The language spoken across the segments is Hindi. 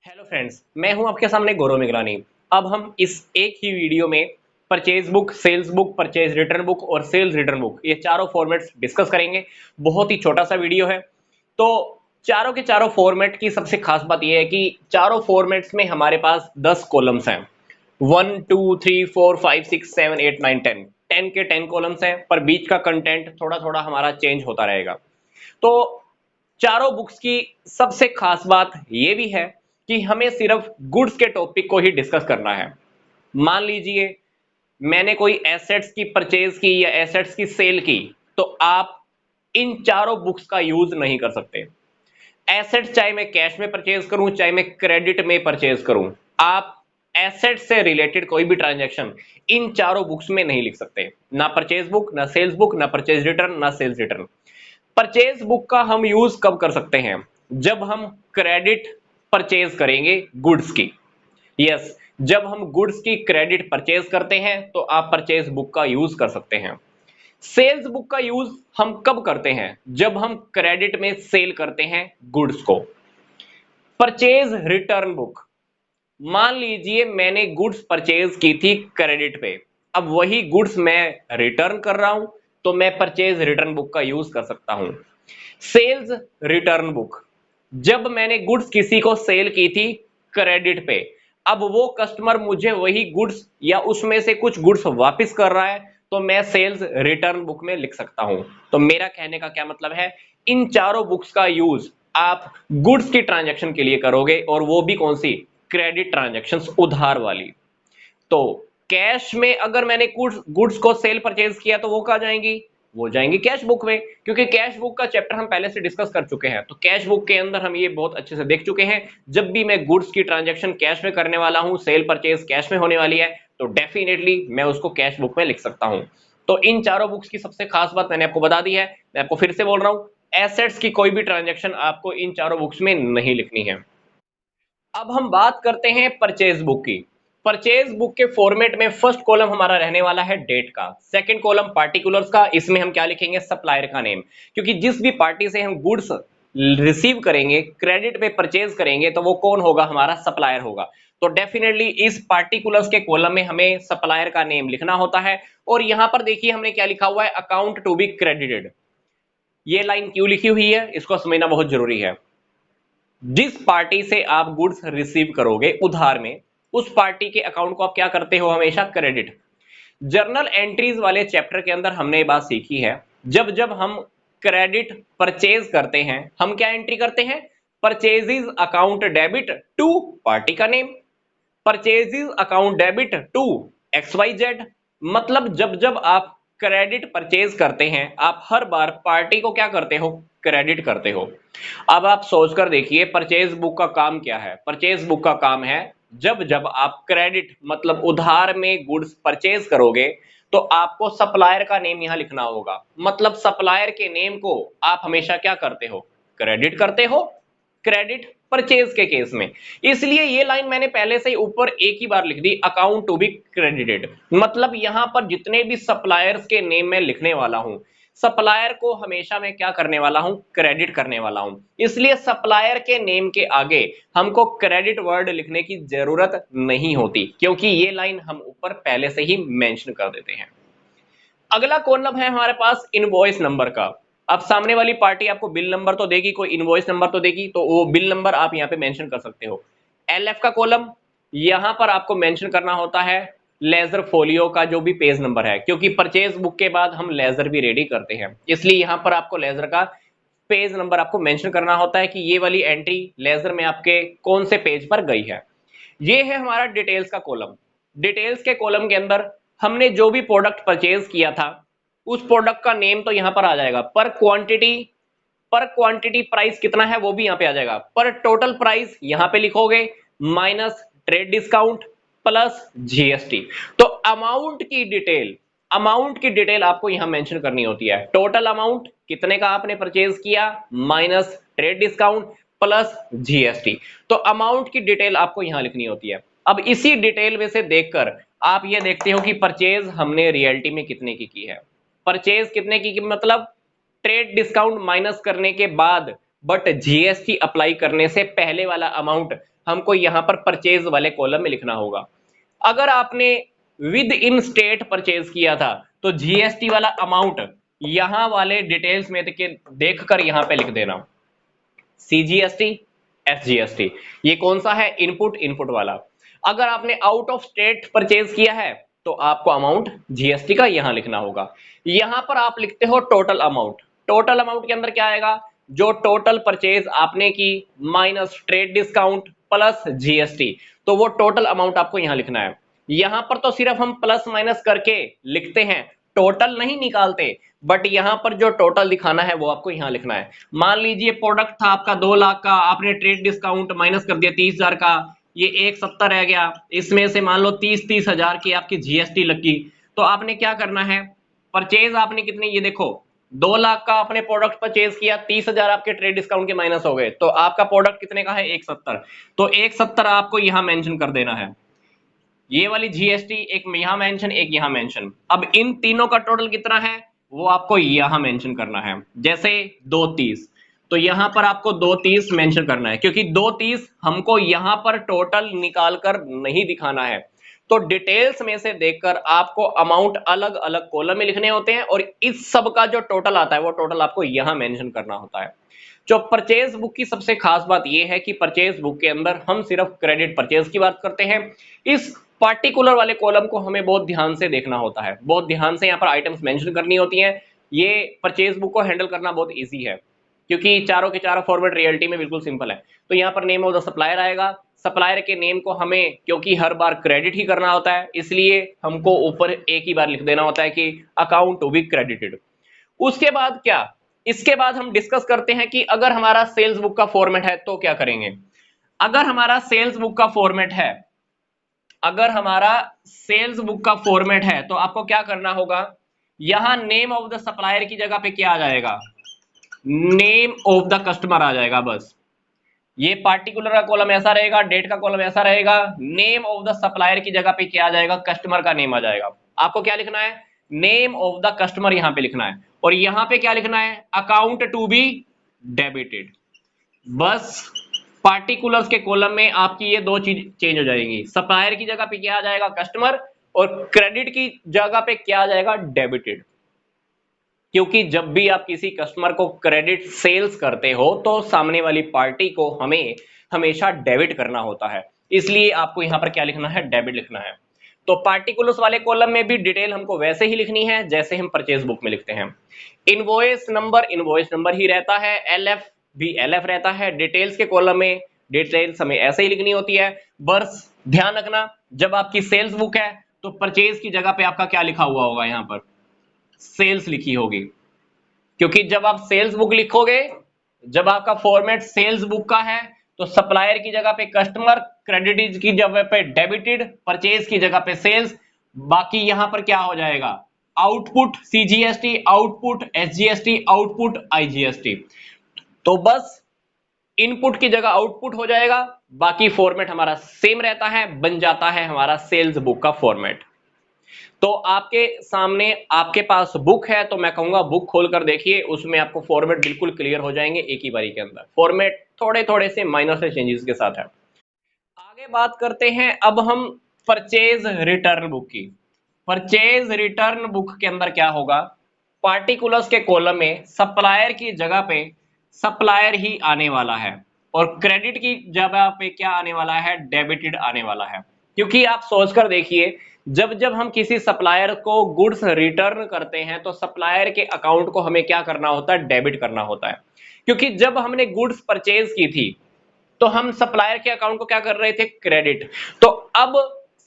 हेलो फ्रेंड्स, मैं हूं आपके सामने गौरव निगरानी। अब हम इस एक ही वीडियो में purchase book, sales book, purchase return book और सेल्स रिटर्न बुक ये चारों फॉर्मेट्स डिस्कस करेंगे। बहुत ही छोटा सा वीडियो है। तो चारों के चारों फॉर्मेट की सबसे खास बात यह है कि चारों फॉर्मेट्स में हमारे पास 10 कॉलम्स हैं। 1 2 3 4 5 6 7 8 9 10 10 के 10 कॉलम्स हैं, पर बीच का कंटेंट थोड़ा थोड़ा हमारा चेंज होता रहेगा। तो चारों बुक्स की सबसे खास बात यह भी है कि हमें सिर्फ गुड्स के टॉपिक को ही डिस्कस करना है। मान लीजिए मैंने कोई एसेट्स की परचेज की या एसेट्स की सेल की, तो आप इन चारों बुक्स का यूज नहीं कर सकते। एसेट्स चाहे मैं कैश में परचेज करूं, चाहे मैं क्रेडिट में परचेज करूं, आप एसेट से रिलेटेड कोई भी ट्रांजैक्शन इन चारों बुक्स में नहीं लिख सकते। ना परचेज बुक, ना सेल्स बुक, ना परचेज रिटर्न, ना सेल्स रिटर्न। परचेज बुक का हम यूज कब कर सकते हैं? जब हम क्रेडिट परचेज करेंगे गुड्स की। यस, जब हम गुड्स की क्रेडिट परचेज करते हैं तो आप परचेज बुक का यूज कर सकते हैं। सेल्स बुक का यूज हम कब करते हैं? जब हम क्रेडिट में सेल करते हैं गुड्स को। परचेज रिटर्न बुक, मान लीजिए मैंने गुड्स परचेज की थी क्रेडिट पे, अब वही गुड्स मैं रिटर्न कर रहा हूं, तो मैं परचेज रिटर्न बुक का यूज कर सकता हूं। सेल्स रिटर्न बुक, जब मैंने गुड्स किसी को सेल की थी क्रेडिट पे, अब वो कस्टमर मुझे वही गुड्स या उसमें से कुछ गुड्स वापस कर रहा है, तो मैं सेल्स रिटर्न बुक में लिख सकता हूं। तो मेरा कहने का क्या मतलब है, इन चारों बुक्स का यूज आप गुड्स की ट्रांजैक्शन के लिए करोगे, और वो भी कौन सी? क्रेडिट ट्रांजैक्शंस, उधार वाली। तो कैश में अगर मैंने गुड्स को सेल परचेज किया तो वो कहाँ जाएंगी? वो जाएंगी कैश बुक में, क्योंकि कैश बुक का चैप्टर हम पहले से डिस्कस कर चुके हैं। तो कैश बुक के अंदर हम ये बहुत अच्छे से देख चुके हैं, जब भी मैं गुड्स की ट्रांजैक्शन कैश में करने वाला हूं, सेल परचेज कैश में होने वाली है, तो डेफिनेटली मैं उसको कैश बुक में लिख सकता हूं। तो इन चारों बुक्स की सबसे खास बात मैंने आपको बता दी है। मैं आपको फिर से बोल रहा हूं, एसेट्स की कोई भी ट्रांजैक्शन आपको इन चारों बुक्स में नहीं लिखनी है। अब हम बात करते हैं परचेज बुक की। परचेज बुक के फॉर्मेट में फर्स्ट कॉलम हमारा रहने वाला है डेट का, सेकंड कॉलम पार्टिकुलर्स का। इसमें हम क्या लिखेंगे? सप्लायर का नेम, क्योंकि जिस भी पार्टी से हम गुड्स रिसीव करेंगे, क्रेडिट पे परचेज करेंगे, तो वो कौन होगा? हमारा सप्लायर होगा। तो डेफिनेटली इस पार्टिकुलर्स के कॉलम में हमें सप्लायर का नेम लिखना होता है। और यहां पर देखिए हमने क्या लिखा हुआ है? Account to be credited. ये लाइन क्यों लिखी हुई है, इसको समझना बहुत जरूरी है। जिस पार्टी से आप गुड्स रिसीव करोगे उधार में, उस पार्टी के अकाउंट को आप क्या करते हो? हमेशा क्रेडिट। जर्नल एंट्रीज वाले चैप्टर के अंदर हमने ये बात सीखी है, जब जब हम क्रेडिट परचेज करते हैं, हम क्या एंट्री करते हैं? Purchases account debit to party का name, purchases account debit to XYZ। मतलब जब जब आप क्रेडिट परचेज करते हैं, आप हर बार पार्टी को क्या करते हो? क्रेडिट करते हो। अब आप सोचकर देखिए, परचेज बुक का काम क्या है? परचेज बुक का काम है, जब जब आप क्रेडिट मतलब उधार में गुड्स परचेज करोगे, तो आपको सप्लायर का नेम यहां लिखना होगा। मतलब सप्लायर के नेम को आप हमेशा क्या करते हो? क्रेडिट करते हो, क्रेडिट परचेज के केस में। इसलिए ये लाइन मैंने पहले से ही ऊपर एक ही बार लिख दी, अकाउंट टू बी क्रेडिटेड। मतलब यहां पर जितने भी सप्लायर्स के नेम मैं लिखने वाला हूं, सप्लायर को हमेशा मैं क्या करने वाला हूं? क्रेडिट करने वाला हूं। इसलिए सप्लायर के नेम के आगे हमको क्रेडिट वर्ड लिखने की जरूरत नहीं होती, क्योंकि ये लाइन हम ऊपर पहले से ही मेंशन कर देते हैं। अगला कॉलम है हमारे पास इनवॉइस नंबर का। अब सामने वाली पार्टी आपको बिल नंबर तो देगी, कोई इनवॉइस नंबर तो देगी, तो वो बिल नंबर आप यहाँ पे मेंशन कर सकते हो। LF का कॉलम, यहां पर आपको मेंशन करना होता है लेजर फोलियो का जो भी पेज नंबर है, क्योंकि परचेज बुक के बाद हम लेजर भी रेडी करते हैं, इसलिए यहां पर आपको लेजर का पेज नंबर आपको मेंशन करना होता है कि ये वाली एंट्री लेजर में आपके कौन से पेज पर गई है। ये है हमारा डिटेल्स का कॉलम। डिटेल्स के कॉलम के अंदर हमने जो भी प्रोडक्ट परचेज किया था, उस प्रोडक्ट का नेम तो यहां पर आ जाएगा, पर क्वांटिटी प्राइस कितना है वो भी यहां पे आ जाएगा, पर टोटल प्राइस यहां पे लिखोगे, minus trade discount plus GST। तो अमाउंट की डिटेल आपको यहां मेंशन करनी होती है। टोटल अमाउंट कितने का आपने परचेज किया, minus trade discount plus GST। तो अमाउंट की डिटेल आपको यहां लिखनी होती है। अब इसी डिटेल में से देखकर आप ये देखते हो कि परचेज हमने रियलिटी में कितने की है। परचेज कितने की मतलब ट्रेड डिस्काउंट माइनस करने के बाद, बट GST अप्लाई करने से पहले वाला अमाउंट हमको यहां पर परचेज वाले कॉलम में लिखना होगा। अगर आपने विद इन स्टेट परचेज किया था तो जीएसटी वाला अमाउंट यहां वाले डिटेल्स में देखकर यहां पे लिख देना, सीजीएसटी, एसजीएसटी। ये कौन सा है? इनपुट, इनपुट वाला। अगर आपने आउट ऑफ स्टेट परचेज किया है तो आपको अमाउंट जीएसटी का यहां लिखना होगा। यहां पर आप लिखते हो टोटल अमाउंट। टोटल अमाउंट के अंदर क्या आएगा? जो टोटल परचेज आपने की minus trade discount plus GST, तो वो टोटल अमाउंट आपको यहां लिखना है। यहां पर तो सिर्फ हम प्लस माइनस करके लिखते हैं, टोटल नहीं निकालते, बट यहां पर जो टोटल दिखाना है वो आपको यहां लिखना है। मान लीजिए प्रोडक्ट था आपका 2 लाख का, आपने ट्रेड डिस्काउंट माइनस कर दिया 30,000 का, ये 170 रह गया, इसमें से मान लो 30 हजार की आपकी जीएसटी लगी। तो आपने क्या करना है? परचेज आपने कितनी, ये देखो 2 लाख का आपने प्रोडक्ट परचेज किया, 30,000 आपके ट्रेड डिस्काउंट के माइनस हो गए, तो आपका प्रोडक्ट कितने का है? 170। तो 170 आपको यहां मेंशन कर देना है। ये वाली जीएसटी एक यहां मेंशन, एक यहां मेंशन। अब इन तीनों का टोटल कितना है वो आपको यहां मेंशन करना है। जैसे 230, तो यहां पर आपको 230 मेंशन करना है, क्योंकि 230 हमको यहां पर टोटल निकाल कर नहीं दिखाना है। तो डिटेल्स में से देखकर आपको अमाउंट अलग अलग कॉलम में लिखने होते हैं, और इस सब का जो टोटल आता है वो टोटल आपको यहां मेंशन करना होता है। जो परचेज बुक की सबसे खास बात यह है कि परचेज बुक के अंदर हम सिर्फ क्रेडिट परचेज की बात करते हैं। इस पार्टिकुलर वाले कॉलम को हमें बहुत ध्यान से देखना होता है, बहुत ध्यान से यहाँ पर आइटम्स मेंशन करनी होती हैं। ये परचेज बुक को हैंडल करना बहुत इजी है, क्योंकि चारों के चारों फॉर्मेट रियलिटी में बिल्कुल सिंपल है। तो यहाँ पर नेम ऑफ द सप्लायर आएगा, सप्लायर के नेम को हमें क्योंकि हर बार क्रेडिट ही करना होता है, इसलिए हमको ऊपर एक ही बार लिख देना होता है कि अकाउंट टू बी क्रेडिटेड। उसके बाद क्या? इसके बाद हम डिस्कस करते हैं कि अगर हमारा सेल्स बुक का फॉर्मेट है तो क्या करेंगे। अगर हमारा सेल्स बुक का फॉर्मेट है, अगर हमारा सेल्स बुक का फॉर्मेट है तो आपको क्या करना होगा? यहां नेम ऑफ द सप्लायर की जगह पे क्या आ जाएगा? नेम ऑफ द कस्टमर आ जाएगा। बस ये पार्टिकुलर का कॉलम ऐसा रहेगा, डेट का कॉलम ऐसा रहेगा, नेम ऑफ द सप्लायर की जगह पे क्या आ जाएगा? कस्टमर का नेम आ जाएगा। आपको क्या लिखना है? नेम ऑफ द कस्टमर यहां पे लिखना है, और यहां पे क्या लिखना है? Account to be debited. बस पार्टिकुलर्स के कॉलम में आपकी ये दो चीज चेंज हो जाएंगी। सप्लायर की जगह पे क्या आ जाएगा? कस्टमर, और क्रेडिट की जगह पे क्या आ जाएगा? डेबिटेड। क्योंकि जब भी आप किसी कस्टमर को क्रेडिट सेल्स करते हो तो सामने वाली पार्टी को हमें हमेशा डेबिट करना होता है, इसलिए आपको यहां पर क्या लिखना है? डेबिट लिखना है। तो पार्टिकुलर्स वाले कॉलम में भी डिटेल हमको वैसे ही लिखनी है जैसे हम परचेज बुक में लिखते हैं। इनवॉइस नंबर ही रहता है, एलएफ भी एलएफ रहता है। डिटेल्स के कॉलम में डिटेल्स हमें ऐसे ही लिखनी होती है। बस ध्यान रखना, जब आपकी सेल्स बुक है तो परचेज की जगह पे आपका क्या लिखा हुआ होगा? यहां पर सेल्स लिखी होगी, क्योंकि जब आप सेल्स बुक लिखोगे, जब आपका फॉर्मेट सेल्स बुक का है तो सप्लायर की जगह पे कस्टमर, क्रेडिट की जगह पे डेबिटेड, परचेज की जगह पे सेल्स, बाकी यहां पर क्या हो जाएगा? Output CGST, output SGST, output IGST. तो बस इनपुट की जगह आउटपुट हो जाएगा, बाकी फॉर्मेट हमारा सेम रहता है, बन जाता है हमारा सेल्स बुक का फॉर्मेट। तो आपके सामने आपके पास बुक है तो मैं कहूंगा बुक खोलकर देखिए, उसमें आपको फॉर्मेट बिल्कुल क्लियर हो जाएंगे एक ही बारी के अंदर। फॉर्मेट थोड़े थोड़े से माइनर से चेंजेस के साथ है। आगे बात करते हैं अब हम परचेज रिटर्न बुक की। परचेज रिटर्न बुक के अंदर क्या होगा? पार्टिकुलर्स के कॉलम में सप्लायर की जगह पे सप्लायर ही आने वाला है, और क्रेडिट की जगह पे क्या आने वाला है? डेबिटेड आने वाला है। क्योंकि आप सोचकर देखिए, जब जब हम किसी सप्लायर को गुड्स रिटर्न करते हैं तो सप्लायर के अकाउंट को हमें क्या करना होता है? डेबिट करना होता है। क्योंकि जब हमने गुड्स परचेज की थी तो हम सप्लायर के अकाउंट को क्या कर रहे थे? क्रेडिट। तो अब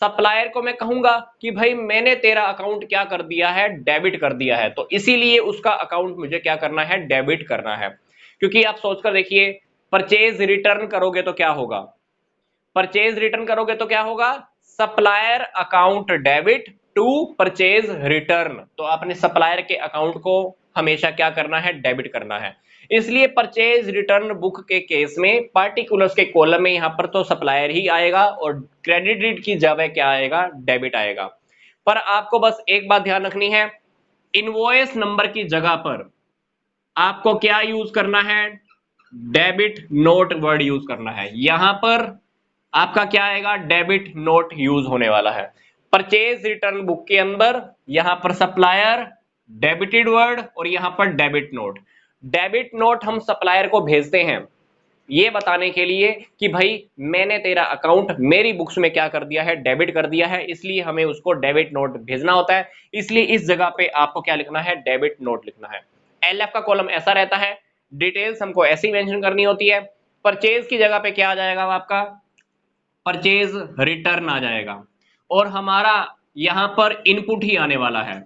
सप्लायर को मैं कहूंगा कि भाई मैंने तेरा अकाउंट क्या कर दिया है? डेबिट कर दिया है, तो इसीलिए उसका अकाउंट मुझे क्या करना है? डेबिट करना है। क्योंकि आप सोचकर देखिए, परचेज रिटर्न करोगे तो क्या होगा? परचेज रिटर्न करोगे तो क्या होगा? Supplier account debit to purchase return. तो आपने सप्लायर के अकाउंट को हमेशा क्या करना है? डेबिट करना है। इसलिए परचेज रिटर्न बुक के केस में पार्टिकुलर्स के कॉलम में यहां पर तो सप्लायर ही आएगा, और क्रेडिट की जगह क्या आएगा? डेबिट आएगा। पर आपको बस एक बात ध्यान रखनी है, इनवॉइस नंबर की जगह पर आपको क्या यूज करना है? डेबिट नोट वर्ड यूज करना है। यहां पर आपका क्या आएगा, डेबिट नोट यूज होने वाला है। परचेज रिटर्न बुक के अंदर यहां पर सप्लायर, डेबिटेड वर्ड और यहां पर डेबिट नोट। डेबिट नोट हम सप्लायर को भेजते हैं ये बताने के लिए कि भाई मैंने तेरा अकाउंट मेरी बुक्स में क्या कर दिया है, डेबिट कर दिया है, इसलिए हमें उसको डेबिट नोट भेजना होता है। इसलिए इस जगह पे आपको क्या लिखना है, डेबिट नोट लिखना है। एलएफ का कॉलम ऐसा रहता है, डिटेल्स हमको ऐसी मेंशन करनी होती है। परचेज की जगह पे क्या आ जाएगा आपका, परचेज रिटर्न आ जाएगा। और हमारा यहां पर इनपुट ही आने वाला है,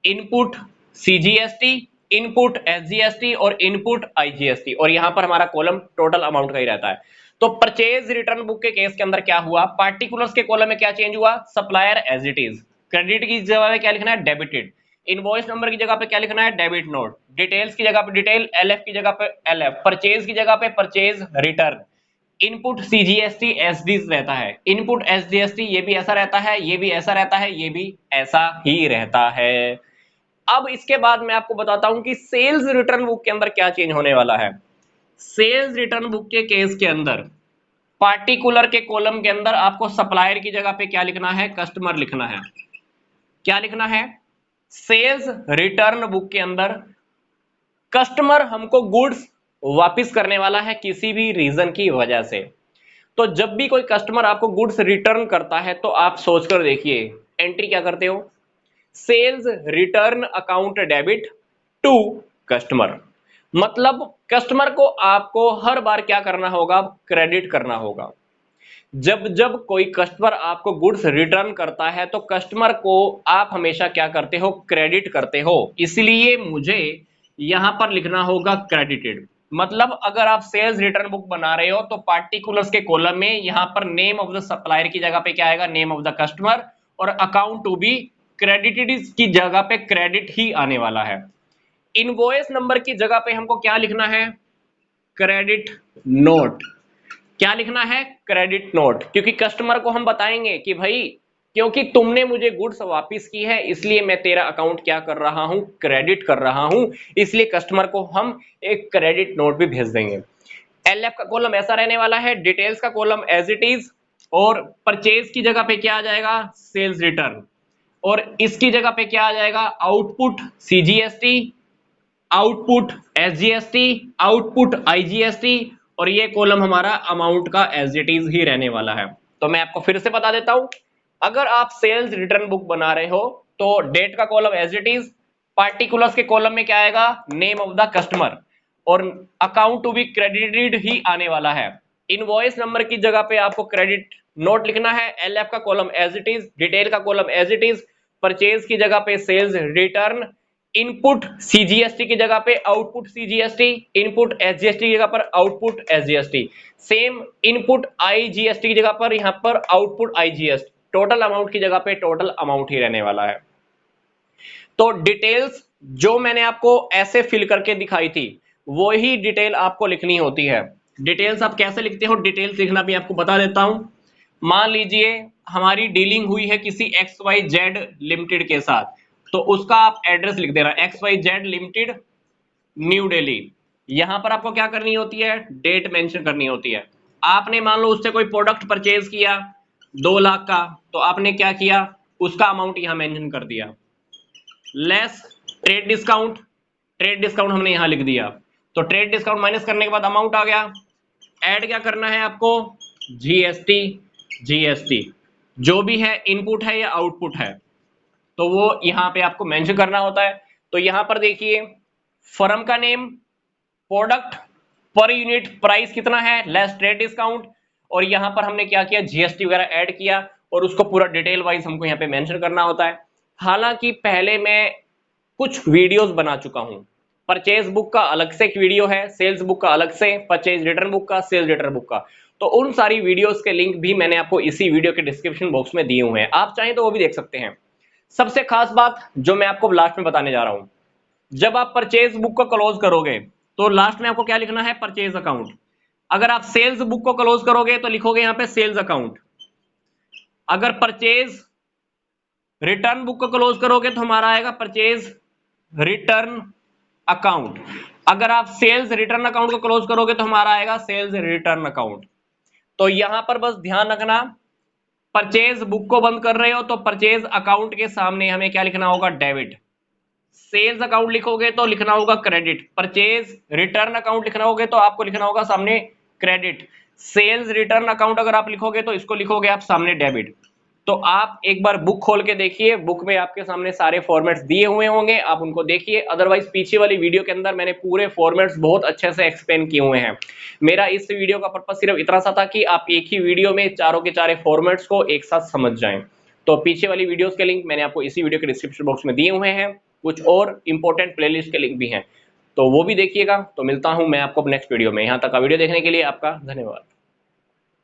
इनपुट सीजीएसटी, इनपुट एसजीएसटी और इनपुट आईजीएसटी, और यहां पर हमारा कॉलम टोटल अमाउंट का ही रहता है। तो परचेज रिटर्न बुक के केस के अंदर क्या हुआ, पार्टिकुलर्स के कॉलम में क्या चेंज हुआ, supplier as it is, credit की जगह पे क्या लिखना है, डेबिटेड, इनवॉइस नंबर की जगह पे क्या लिखना है, डेबिट नोट, डिटेल्स की जगह पे डिटेल, एलएफ की जगह पे एलएफ, परचेज की जगह पे purchase return, input CGST SD रहता है, इनपुट एसजीएसटी ये भी ऐसा रहता है, ये भी ऐसा रहता है, ये भी ऐसा ही रहता है। अब इसके बाद मैं आपको बताता हूं कि सेल्स रिटर्न बुक के अंदर क्या चेंज होने वाला है। सेल्स रिटर्न बुक के केस के अंदर पार्टिकुलर के कॉलम के अंदर आपको सप्लायर की जगह पे क्या लिखना है, कस्टमर लिखना है। क्या लिखना है, सेल्स रिटर्न बुक के अंदर कस्टमर हमको गुड्स वापस करने वाला है किसी भी रीजन की वजह से। तो जब भी कोई कस्टमर आपको गुड्स रिटर्न करता है तो आप सोचकर देखिए, एंट्री क्या करते हो, sales return account debit to customer. मतलब कस्टमर को आपको हर बार क्या करना होगा, क्रेडिट करना होगा। जब जब कोई कस्टमर आपको गुड्स रिटर्न करता है तो कस्टमर को आप हमेशा क्या करते हो, क्रेडिट करते हो। इसलिए मुझे यहां पर लिखना होगा क्रेडिटेड। मतलब अगर आप सेल्स रिटर्न बुक बना रहे हो तो पार्टिकुलर्स के कॉलम में यहां पर नेम ऑफ द सप्लायर की जगह पे क्या आएगा, नेम ऑफ द कस्टमर, और अकाउंट टू बी क्रेडिटेड की जगह पे क्रेडिट ही आने वाला है। इनवॉइस नंबर की जगह पे हमको क्या लिखना है, क्रेडिट नोट। क्या लिखना है, क्रेडिट नोट, क्योंकि कस्टमर को हम बताएंगे कि भाई क्योंकि तुमने मुझे गुड्स वापस की है इसलिए मैं तेरा अकाउंट क्या कर रहा हूं, क्रेडिट कर रहा हूं, इसलिए कस्टमर को हम एक क्रेडिट नोट भी भेज देंगे। एलएफ का कॉलम ऐसा रहने वाला है, डिटेल्स का कॉलम एज इट इज, और परचेज की जगह पे क्या आ जाएगा, सेल्स रिटर्न, और इसकी जगह पे क्या आ जाएगा, output CGST, output SGST, output IGST, और ये कॉलम हमारा अमाउंट का एज इट इज ही रहने वाला है। तो मैं आपको फिर से बता देता हूं, अगर आप सेल्स रिटर्न बुक बना रहे हो तो डेट का column as it is, particulars के कॉलम में क्या आएगा, नेम ऑफ द कस्टमर, और अकाउंट टू बी क्रेडिटेड ही आने वाला है। इनवॉइस नंबर की जगह पे आपको क्रेडिट नोट लिखना है, एलएफ का column as it is, detail का column as it is, purchase की जगह पे सेल्स रिटर्न, इनपुट सीजीएसटी की जगह पे आउटपुट सीजीएसटी, इनपुट एसजीएसटी की जगह पर output SGST, same input IGST की जगह पर यहां पर आउटपुट आईजीएसटी, टोटल अमाउंट की जगह पे टोटल अमाउंट ही रहने वाला है। तो डिटेल्स जो मैंने आपको ऐसे फिल करके दिखाई थी वो ही डिटेल आपको लिखनी होती है। डिटेल्स आप कैसे लिखते हो, डिटेल्स लिखना भी आपको बता देता हूं। मान लीजिए हमारी डीलिंग हुई है किसी XYZ लिमिटेड के साथ, तो उसका आप एड्रेस लिख देना, XYZ लिमिटेड न्यू दिल्ली। यहां पर आपको क्या करनी होती है, डेट मेंशन करनी होती है। आपने मान लो उससे कोई प्रोडक्ट परचेज किया 2 लाख का, तो आपने क्या किया, उसका अमाउंट यहां मेंशन कर दिया, less trade discount, trade discount हमने यहां लिख दिया। तो ट्रेड डिस्काउंट माइनस करने के बाद अमाउंट आ गया। ऐड क्या करना है आपको, जीएसटी, जीएसटी जो भी है इनपुट है या आउटपुट है तो वो यहां पे आपको मेंशन करना होता है। तो यहां पर देखिए फर्म का name, product, per unit price कितना है, लेस ट्रेड डिस्काउंट, और यहां पर हमने क्या किया, जीएसटी वगैरह ऐड किया और उसको पूरा डिटेल वाइज हमको यहां पे मेंशन करना होता है। हालांकि पहले मैं कुछ वीडियोस बना चुका हूं, परचेज बुक का अलग से एक वीडियो है, सेल्स बुक का अलग से, परचेज रिटर्न बुक का, सेल्स रिटर्न बुक का, तो उन सारी वीडियोस के लिंक भी मैंने आपको इसी वीडियो के डिस्क्रिप्शन बॉक्स में दिए हुए हैं, आप चाहें तो वो भी देख सकते हैं। सबसे खास बात जो मैं आपको लास्ट में बताने जा रहा हूं, जब आप परचेज बुक को क्लोज करोगे तो लास्ट में आपको क्या लिखना है, परचेज अकाउंट। अगर आप सेल्स बुक को क्लोज करोगे तो लिखोगे यहां पे सेल्स अकाउंट। अगर परचेज रिटर्न बुक को क्लोज करोगे तो हमारा आएगा परचेज रिटर्न अकाउंट। अगर आप सेल्स रिटर्न अकाउंट को क्लोज करोगे तो हमारा आएगा सेल्स रिटर्न अकाउंट। तो यहां पर बस ध्यान रखना, परचेज बुक को बंद कर रहे हो तो परचेज अकाउंट के सामने हमें क्या लिखना होगा, डेबिट। सेल्स अकाउंट लिखोगे तो लिखना होगा क्रेडिट। परचेज रिटर्न अकाउंट लिखना होगे तो आपको लिखना होगा सामने क्रेडिट। सेल्स रिटर्न अकाउंट अगर आप लिखोगे तो इसको लिखोगे आप सामने डेबिट। तो आप एक बार बुक खोल के देखिए, बुक में आपके सामने सारे फॉर्मेट्स दिए हुए होंगे, आप उनको देखिए। अदरवाइज पीछे वाली वीडियो के अंदर मैंने पूरे फॉर्मेट्स बहुत अच्छे से एक्सप्लेन किए हुए हैं। मेरा इस वीडियो का पर्पस सिर्फ इतना सा था कि आप एक ही वीडियो में चारों के चारे फॉर्मेट्स को एक साथ समझ जाएं। तो पीछे वाली वीडियोस के लिंक मैंने आपको इसी वीडियो के डिस्क्रिप्शन बॉक्स में दिए हुए हैं। कुछ और इंपॉर्टेंट प्लेलिस्ट के लिंक भी हैं, तो वो भी देखिएगा। तो मिलता हूं मैं आपको नेक्स्ट वीडियो में। यहां तक का वीडियो देखने के लिए आपका धन्यवाद।